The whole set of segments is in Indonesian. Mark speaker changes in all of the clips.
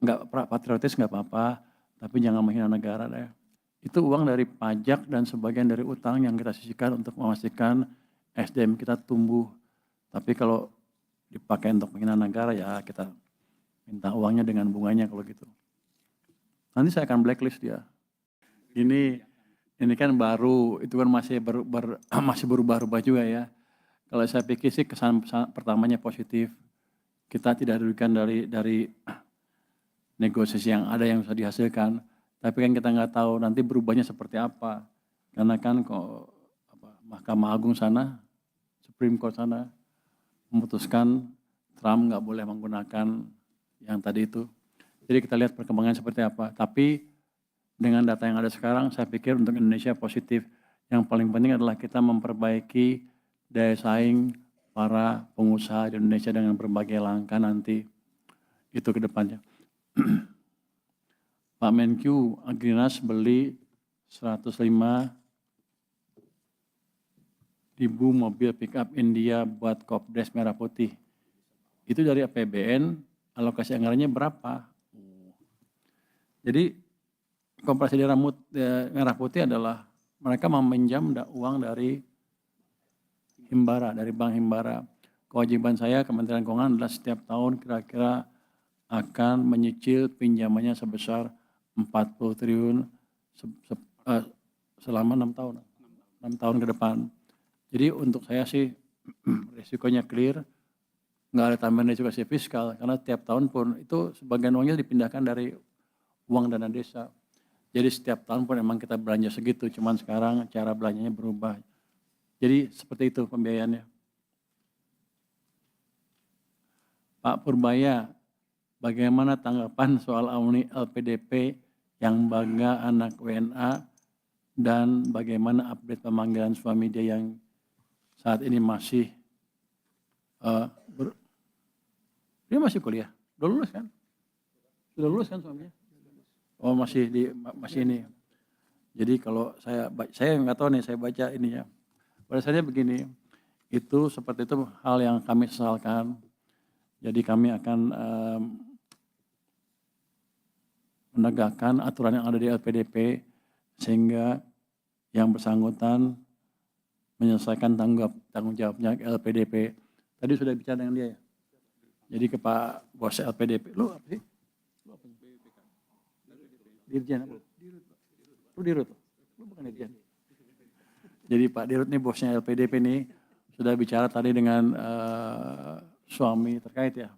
Speaker 1: nggak patriotis nggak apa-apa, tapi jangan menghina negara deh. Itu uang dari pajak dan sebagian dari utang yang kita sisihkan untuk memastikan SDM kita tumbuh. Tapi kalau dipakai untuk menghina negara ya kita minta uangnya dengan bunganya kalau gitu. Nanti saya akan blacklist dia. Ini kan baru, itu kan masih masih berubah-ubah juga ya. Kalau saya pikir sih kesan pertamanya positif. Kita tidak dirugikan dari negosiasi yang ada yang bisa dihasilkan. Tapi kan kita nggak tahu nanti berubahnya seperti apa. Karena kan kok Mahkamah Agung sana, Supreme Court sana memutuskan Trump nggak boleh menggunakan yang tadi itu. Jadi kita lihat perkembangan seperti apa. Tapi dengan data yang ada sekarang, saya pikir untuk Indonesia positif. Yang paling penting adalah kita memperbaiki daya saing para pengusaha di Indonesia dengan berbagai langkah nanti. Itu ke depannya. Pak Menkyu, Agrinas beli 105.000 mobil pickup India buat Kopdres Merah Putih. Itu dari APBN, alokasi anggarannya berapa? Jadi Koperasi Merah Putih adalah mereka meminjam uang dari Himbara, dari Bank Himbara. Kewajiban saya Kementerian Keuangan adalah setiap tahun kira-kira akan menyicil pinjamannya sebesar 40 triliun selama 6 tahun. 6 tahun ke depan. Jadi untuk saya sih risikonya clear, nggak ada tambahan resiko fiskal karena tiap tahun pun itu sebagian uangnya dipindahkan dari uang dana desa. Jadi setiap tahun pun memang kita belanja segitu, cuman sekarang cara belanjanya berubah. Jadi seperti itu pembiayaannya. Pak Purbaya, bagaimana tanggapan soal alumni LPDP yang bangga anak WNA dan bagaimana update pemanggilan suami dia yang saat ini masih dia masih kuliah, udah lulus kan? Sudah lulus kan suaminya? Oh masih ini. Jadi kalau saya nggak tahu nih, saya baca ininya. Pada saatnya begini, itu seperti itu hal yang kami sesalkan. Jadi kami akan menegakkan aturan yang ada di LPDP sehingga yang bersangkutan menyelesaikan tanggung jawabnya LPDP. Tadi sudah bicara dengan dia ya. Jadi ke Pak Bos LPDP, lu apa sih? Lu apa sih? Dirjen apa? Lu dirut? Lu bukan dirjen. Jadi Pak Dirut nih bosnya LPDP nih sudah bicara tadi dengan suami terkait ya.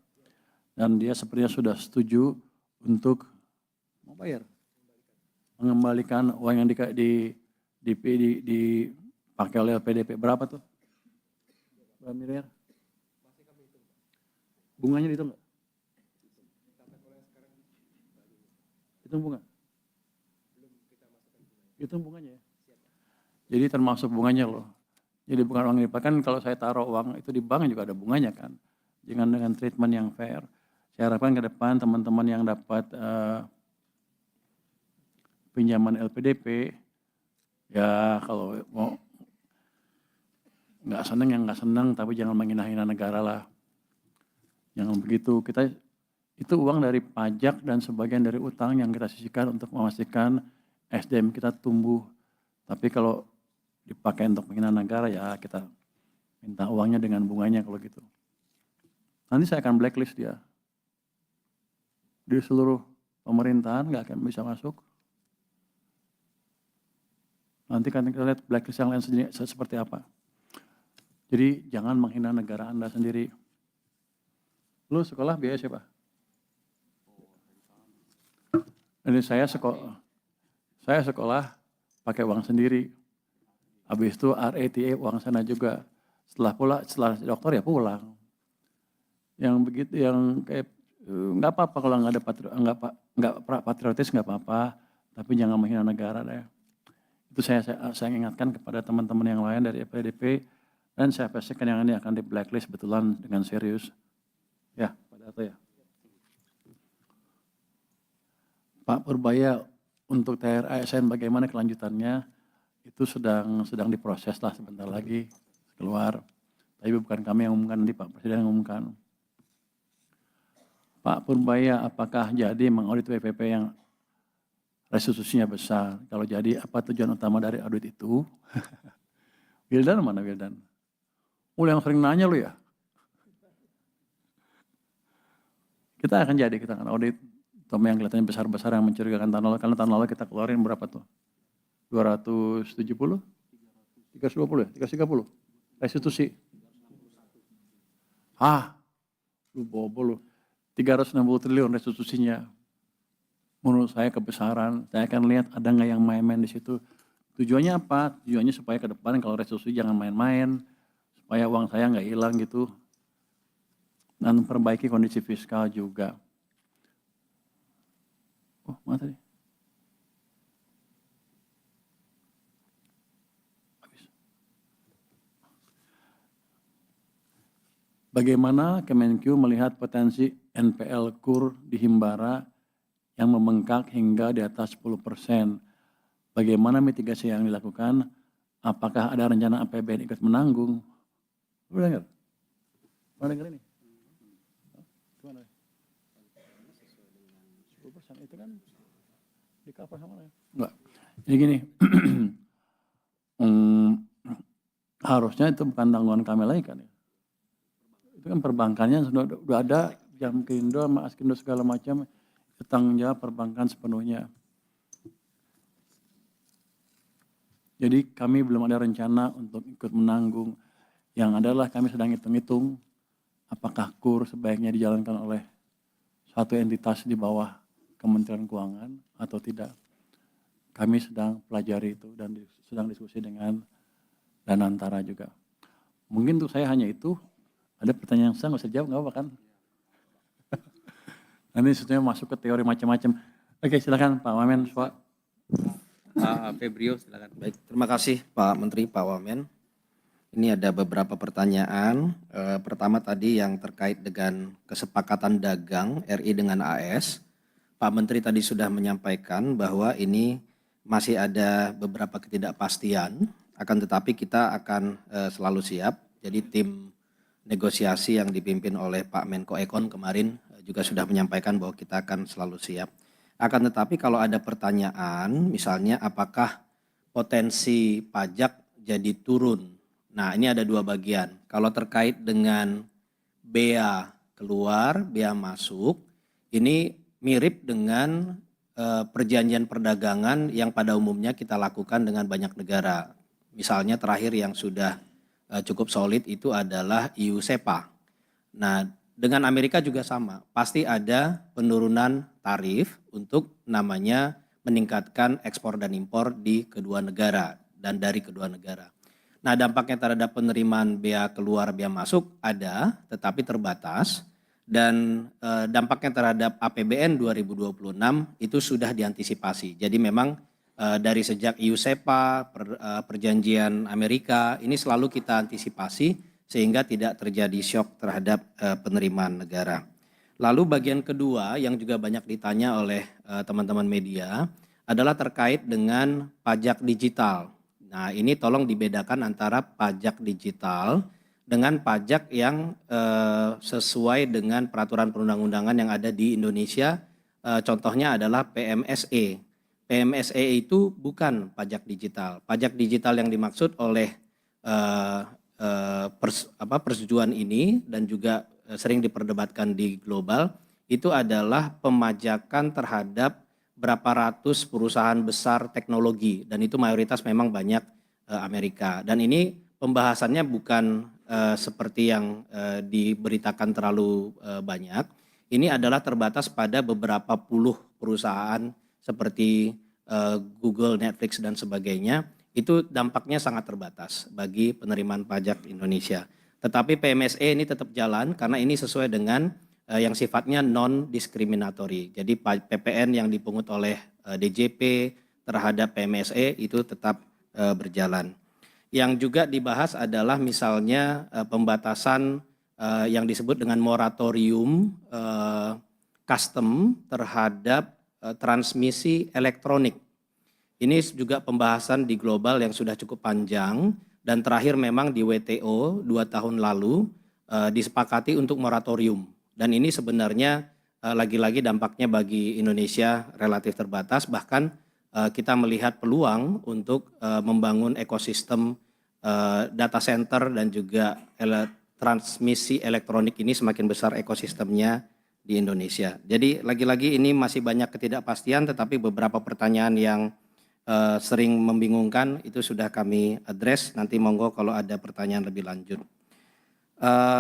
Speaker 1: Dan dia sepertinya sudah setuju untuk mau bayar. Mengembalikan uang yang dipakai oleh LPDP. Berapa tuh? Berapa miliar? Bunganya dihitung nggak? Hitung bunga? Hitung bunganya ya? Jadi termasuk bunganya loh. Jadi bukan uang dipakai, kan kalau saya taruh uang itu di bank juga ada bunganya kan. Jangan dengan treatment yang fair. Saya harapkan ke depan teman-teman yang dapat pinjaman LPDP, ya kalau mau nggak seneng yang nggak seneng, tapi jangan menghina-hina negara lah. Jangan begitu. Itu uang dari pajak dan sebagian dari utang yang kita sisihkan untuk memastikan SDM kita tumbuh. Tapi kalau dipakai untuk menghina negara ya kita minta uangnya dengan bunganya kalau gitu. Nanti saya akan blacklist dia. Di seluruh pemerintahan nggak akan bisa masuk. Nanti kan kita lihat blacklist yang lain seperti apa. Jadi jangan menghina negara Anda sendiri. Lu sekolah biaya siapa? Ini saya sekolah pakai uang sendiri. Habis itu RATA uang sana juga. Setelah dokter ya pulang. Yang begitu yang kayak nggak apa-apa kalau nggak patriotis nggak apa-apa, tapi jangan menghina negara deh. Itu saya ingatkan kepada teman-teman yang lain dari LPDP dan saya pastikan yang ini akan di blacklist betulan dengan serius. Ya, Pak Dato ya. Pak Purbaya, untuk THR ASN bagaimana kelanjutannya? Itu sedang diproses lah sebentar lagi keluar. Tapi bukan kami yang umumkan, nanti Pak Presiden yang umumkan. Pak Purbaya, apakah jadi mengaudit WPP yang restitusinya besar? Kalau jadi, apa tujuan utama dari audit itu? Wildan mana Wildan? Yang sering nanya lu ya? Kita akan audit. Terutama yang kelihatannya besar-besar yang mencurigakan tahun lalu. Karena tahun lalu kita keluarin berapa tuh? 270? 320 ya? 330? Restitusi. Lu bobo lu. 360 triliun restitusinya. Menurut saya kebesaran. Saya akan lihat ada nggak yang main-main di situ. Tujuannya apa? Tujuannya supaya ke depan kalau restitusi jangan main-main. Supaya uang saya nggak hilang gitu. Dan memperbaiki kondisi fiskal juga. Oh, mana tadi? Habis. Bagaimana Kemenkyu melihat potensi NPL KUR di Himbara yang membengkak hingga di atas 10%? Bagaimana mitigasi yang dilakukan? Apakah ada rencana APBN ikut menanggung? Lu dengar? Mana dengar ini? Gimana? 10% itu kan di cover sama ya? Enggak. Jadi gini, harusnya itu bukan tanggungan kami lagi kan ya. Itu kan perbankannya sudah ada, Jamkindo sama Askindo segala macam, tanggung jawab perbankan sepenuhnya. Jadi kami belum ada rencana untuk ikut menanggung. Yang adalah kami sedang hitung-hitung apakah KUR sebaiknya dijalankan oleh satu entitas di bawah Kementerian Keuangan atau tidak. Kami sedang pelajari itu dan sedang diskusi dengan Danantara juga. Mungkin untuk saya hanya itu. Ada pertanyaan yang saya nggak usah jawab, nggak apa kan? Nanti sebetulnya masuk ke teori macam-macam. Oke, silakan Pak Wamen. Pak
Speaker 2: Febrio, silakan. Baik, terima kasih Pak Menteri, Pak Wamen. Ini ada beberapa pertanyaan. Pertama tadi yang terkait dengan kesepakatan dagang RI dengan AS. Pak Menteri tadi sudah menyampaikan bahwa ini masih ada beberapa ketidakpastian, akan tetapi kita akan selalu siap. Jadi tim negosiasi yang dipimpin oleh Pak Menko Ekon kemarin juga sudah menyampaikan bahwa kita akan selalu siap. Akan tetapi kalau ada pertanyaan, misalnya apakah potensi pajak jadi turun? Nah, ini ada dua bagian. Kalau terkait dengan bea keluar, bea masuk, ini mirip dengan perjanjian perdagangan yang pada umumnya kita lakukan dengan banyak negara. Misalnya terakhir yang sudah cukup solid itu adalah EU-SEPA. Nah, dengan Amerika juga sama. Pasti ada penurunan tarif untuk namanya meningkatkan ekspor dan impor di kedua negara dan dari kedua negara. Nah, dampaknya terhadap penerimaan bea keluar, bea masuk ada, tetapi terbatas. Dan dampaknya terhadap APBN 2026 itu sudah diantisipasi. Jadi memang dari sejak EU-SEPA, perjanjian Amerika, ini selalu kita antisipasi sehingga tidak terjadi shock terhadap penerimaan negara. Lalu bagian kedua yang juga banyak ditanya oleh teman-teman media adalah terkait dengan pajak digital. Nah, ini tolong dibedakan antara pajak digital dengan pajak yang sesuai dengan peraturan perundang-undangan yang ada di Indonesia. Contohnya adalah PMSE. PMSE itu bukan pajak digital. Pajak digital yang dimaksud oleh persetujuan ini dan juga sering diperdebatkan di global itu adalah pemajakan terhadap berapa ratus perusahaan besar teknologi dan itu mayoritas memang banyak Amerika. Dan ini pembahasannya bukan seperti yang diberitakan terlalu banyak. Ini adalah terbatas pada beberapa puluh perusahaan seperti Google, Netflix dan sebagainya. Itu dampaknya sangat terbatas bagi penerimaan pajak Indonesia. Tetapi PMSE ini tetap jalan karena ini sesuai dengan yang sifatnya non-diskriminatory. Jadi PPN yang dipungut oleh DJP terhadap PMSE itu tetap berjalan. Yang juga dibahas adalah misalnya pembatasan yang disebut dengan moratorium custom terhadap transmisi elektronik. Ini juga pembahasan di global yang sudah cukup panjang dan terakhir memang di WTO 2 tahun lalu disepakati untuk moratorium. Dan ini sebenarnya lagi-lagi dampaknya bagi Indonesia relatif terbatas, bahkan kita melihat peluang untuk membangun ekosistem data center dan juga transmisi elektronik ini semakin besar ekosistemnya di Indonesia. Jadi lagi-lagi ini masih banyak ketidakpastian, tetapi beberapa pertanyaan yang sering membingungkan itu sudah kami address. Nanti monggo kalau ada pertanyaan lebih lanjut.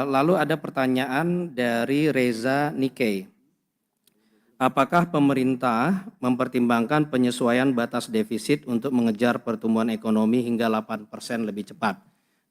Speaker 2: Lalu ada pertanyaan dari Reza Nikkei. Apakah pemerintah mempertimbangkan penyesuaian batas defisit untuk mengejar pertumbuhan ekonomi hingga 8% lebih cepat?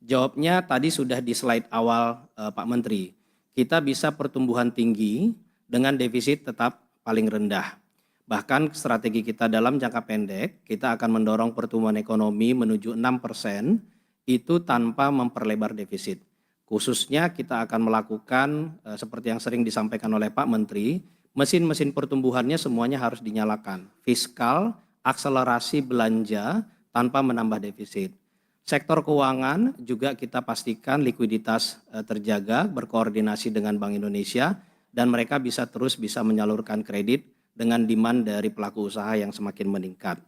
Speaker 2: Jawabnya tadi sudah di slide awal Pak Menteri. Kita bisa pertumbuhan tinggi dengan defisit tetap paling rendah. Bahkan strategi kita dalam jangka pendek, kita akan mendorong pertumbuhan ekonomi menuju 6% itu tanpa memperlebar defisit. Khususnya kita akan melakukan seperti yang sering disampaikan oleh Pak Menteri, mesin-mesin pertumbuhannya semuanya harus dinyalakan. Fiskal, akselerasi belanja tanpa menambah defisit. Sektor keuangan juga kita pastikan likuiditas terjaga, berkoordinasi dengan Bank Indonesia, dan mereka bisa menyalurkan kredit dengan demand dari pelaku usaha yang semakin meningkat.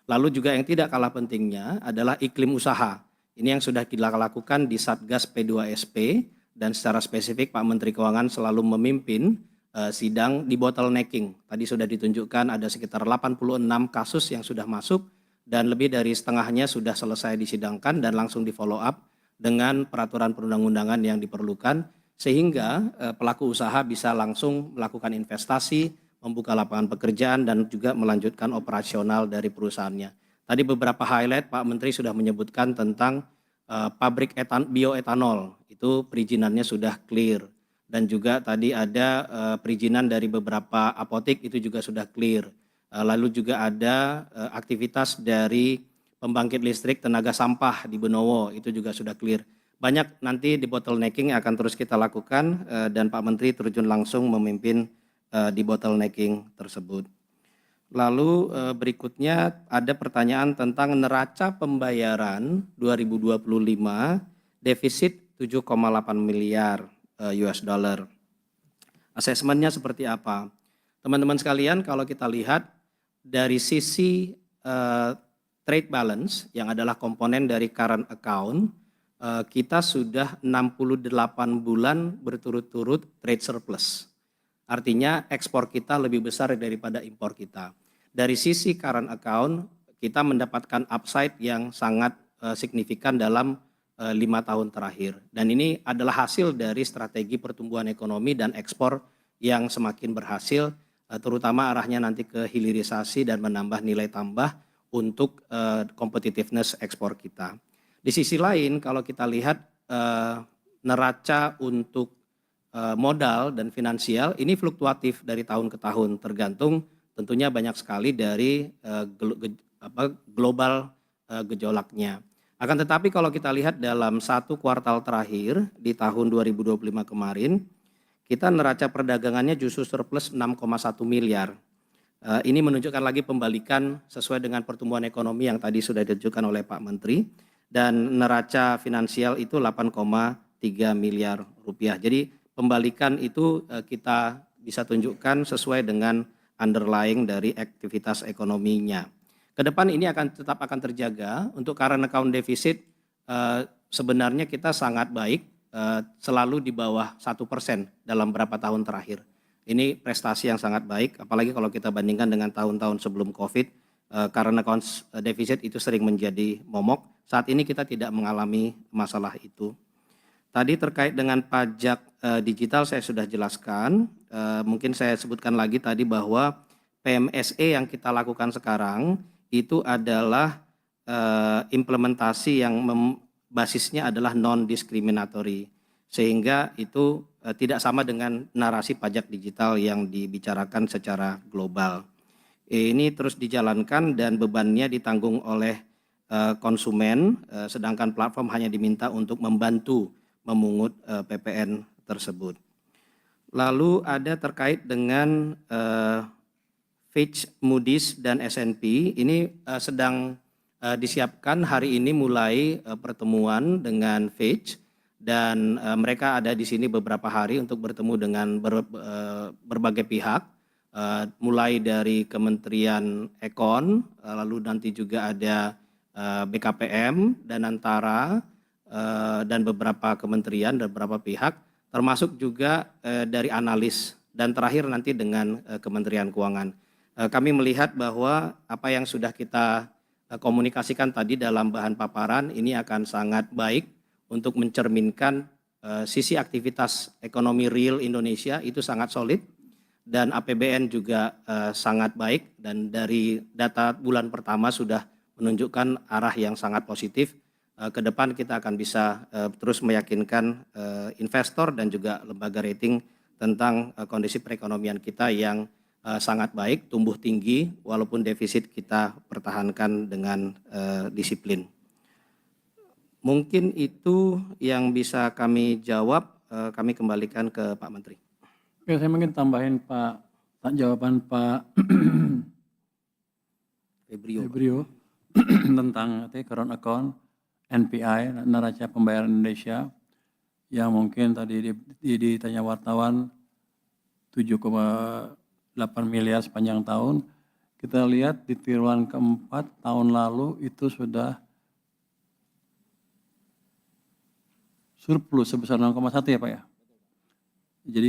Speaker 2: Lalu juga yang tidak kalah pentingnya adalah iklim usaha. Ini yang sudah kita lakukan di Satgas P2SP, dan secara spesifik Pak Menteri Keuangan selalu memimpin sidang di bottlenecking. Tadi sudah ditunjukkan ada sekitar 86 kasus yang sudah masuk dan lebih dari setengahnya sudah selesai disidangkan dan langsung di follow up dengan peraturan perundang-undangan yang diperlukan sehingga pelaku usaha bisa langsung melakukan investasi, membuka lapangan pekerjaan dan juga melanjutkan operasional dari perusahaannya. Tadi beberapa highlight Pak Menteri sudah menyebutkan tentang pabrik bioetanol, itu perizinannya sudah clear. Dan juga tadi ada perizinan dari beberapa apotek itu juga sudah clear. Lalu juga ada aktivitas dari pembangkit listrik tenaga sampah di Benowo itu juga sudah clear. Banyak nanti di bottlenecking akan terus kita lakukan dan Pak Menteri terjun langsung memimpin di bottlenecking tersebut. Lalu berikutnya ada pertanyaan tentang neraca pembayaran 2025 defisit 7,8 miliar US dollar. Asesmennya seperti apa? Teman-teman sekalian, kalau kita lihat dari sisi trade balance yang adalah komponen dari current account, kita sudah 68 bulan berturut-turut trade surplus. Artinya ekspor kita lebih besar daripada impor kita. Dari sisi current account, kita mendapatkan upside yang sangat signifikan dalam 5 tahun terakhir. Dan ini adalah hasil dari strategi pertumbuhan ekonomi dan ekspor yang semakin berhasil, terutama arahnya nanti ke hilirisasi dan menambah nilai tambah untuk competitiveness ekspor kita. Di sisi lain, kalau kita lihat neraca untuk modal dan finansial, ini fluktuatif dari tahun ke tahun, tergantung tentunya banyak sekali dari global gejolaknya. Akan tetapi kalau kita lihat dalam satu kuartal terakhir di tahun 2025 kemarin, kita neraca perdagangannya justru surplus 6,1 miliar. Ini menunjukkan lagi pembalikan sesuai dengan pertumbuhan ekonomi yang tadi sudah ditunjukkan oleh Pak Menteri. Dan neraca finansial itu 8,3 miliar rupiah. Jadi pembalikan itu kita bisa tunjukkan sesuai dengan underlying dari aktivitas ekonominya. Kedepan ini tetap akan terjaga. Untuk current account deficit sebenarnya kita sangat baik, selalu di bawah 1% dalam beberapa tahun terakhir. Ini prestasi yang sangat baik, apalagi kalau kita bandingkan dengan tahun-tahun sebelum COVID, current account deficit itu sering menjadi momok. Saat ini kita tidak mengalami masalah itu. Tadi terkait dengan pajak digital saya sudah jelaskan, mungkin saya sebutkan lagi tadi bahwa PMSE yang kita lakukan sekarang itu adalah implementasi yang basisnya adalah non-discriminatory. Sehingga itu tidak sama dengan narasi pajak digital yang dibicarakan secara global. Ini terus dijalankan dan bebannya ditanggung oleh konsumen, sedangkan platform hanya diminta untuk membantu memungut PPN tersebut. Lalu ada terkait dengan Fitch, Moody's, dan S&P, ini sedang disiapkan hari ini mulai pertemuan dengan Fitch dan mereka ada di sini beberapa hari untuk bertemu dengan berbagai pihak, mulai dari Kementerian Ekon, lalu nanti juga ada BKPM dan Antara, dan beberapa kementerian dan beberapa pihak, termasuk juga dari analis, dan terakhir nanti dengan Kementerian Keuangan. Kami melihat bahwa apa yang sudah kita komunikasikan tadi dalam bahan paparan ini akan sangat baik untuk mencerminkan sisi aktivitas ekonomi real Indonesia itu sangat solid, dan APBN juga sangat baik, dan dari data bulan pertama sudah menunjukkan arah yang sangat positif. Ke depan kita akan bisa terus meyakinkan investor dan juga lembaga rating tentang kondisi perekonomian kita yang sangat baik, tumbuh tinggi, walaupun defisit kita pertahankan dengan disiplin. Mungkin itu yang bisa kami jawab, kami kembalikan ke Pak Menteri.
Speaker 1: Oke, saya mungkin tambahin jawaban Pak Febrio tentang current account, NPI, neraca pembayaran Indonesia, yang mungkin tadi ditanya wartawan 7,8 miliar sepanjang tahun. Kita lihat di triwulan keempat tahun lalu itu sudah surplus sebesar 0,1 ya Pak ya. Jadi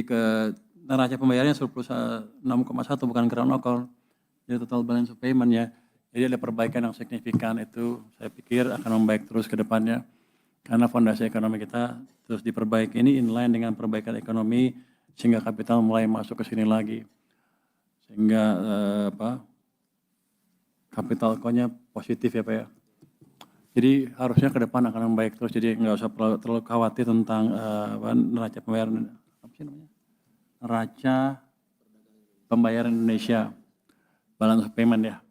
Speaker 1: neraca pembayarannya surplus 6,1 bukan current account. Jadi total balance of payment ya. Jadi ada perbaikan yang signifikan, itu saya pikir akan membaik terus ke depannya. Karena fondasi ekonomi kita terus diperbaiki, ini inline dengan perbaikan ekonomi sehingga kapital mulai masuk ke sini lagi. Sehingga capital call-nya positif ya Pak ya. Jadi harusnya ke depan akan membaik terus, jadi nggak usah terlalu khawatir tentang neraca pembayaran, apa sih namanya? Neraca pembayaran Indonesia, balance of payment ya.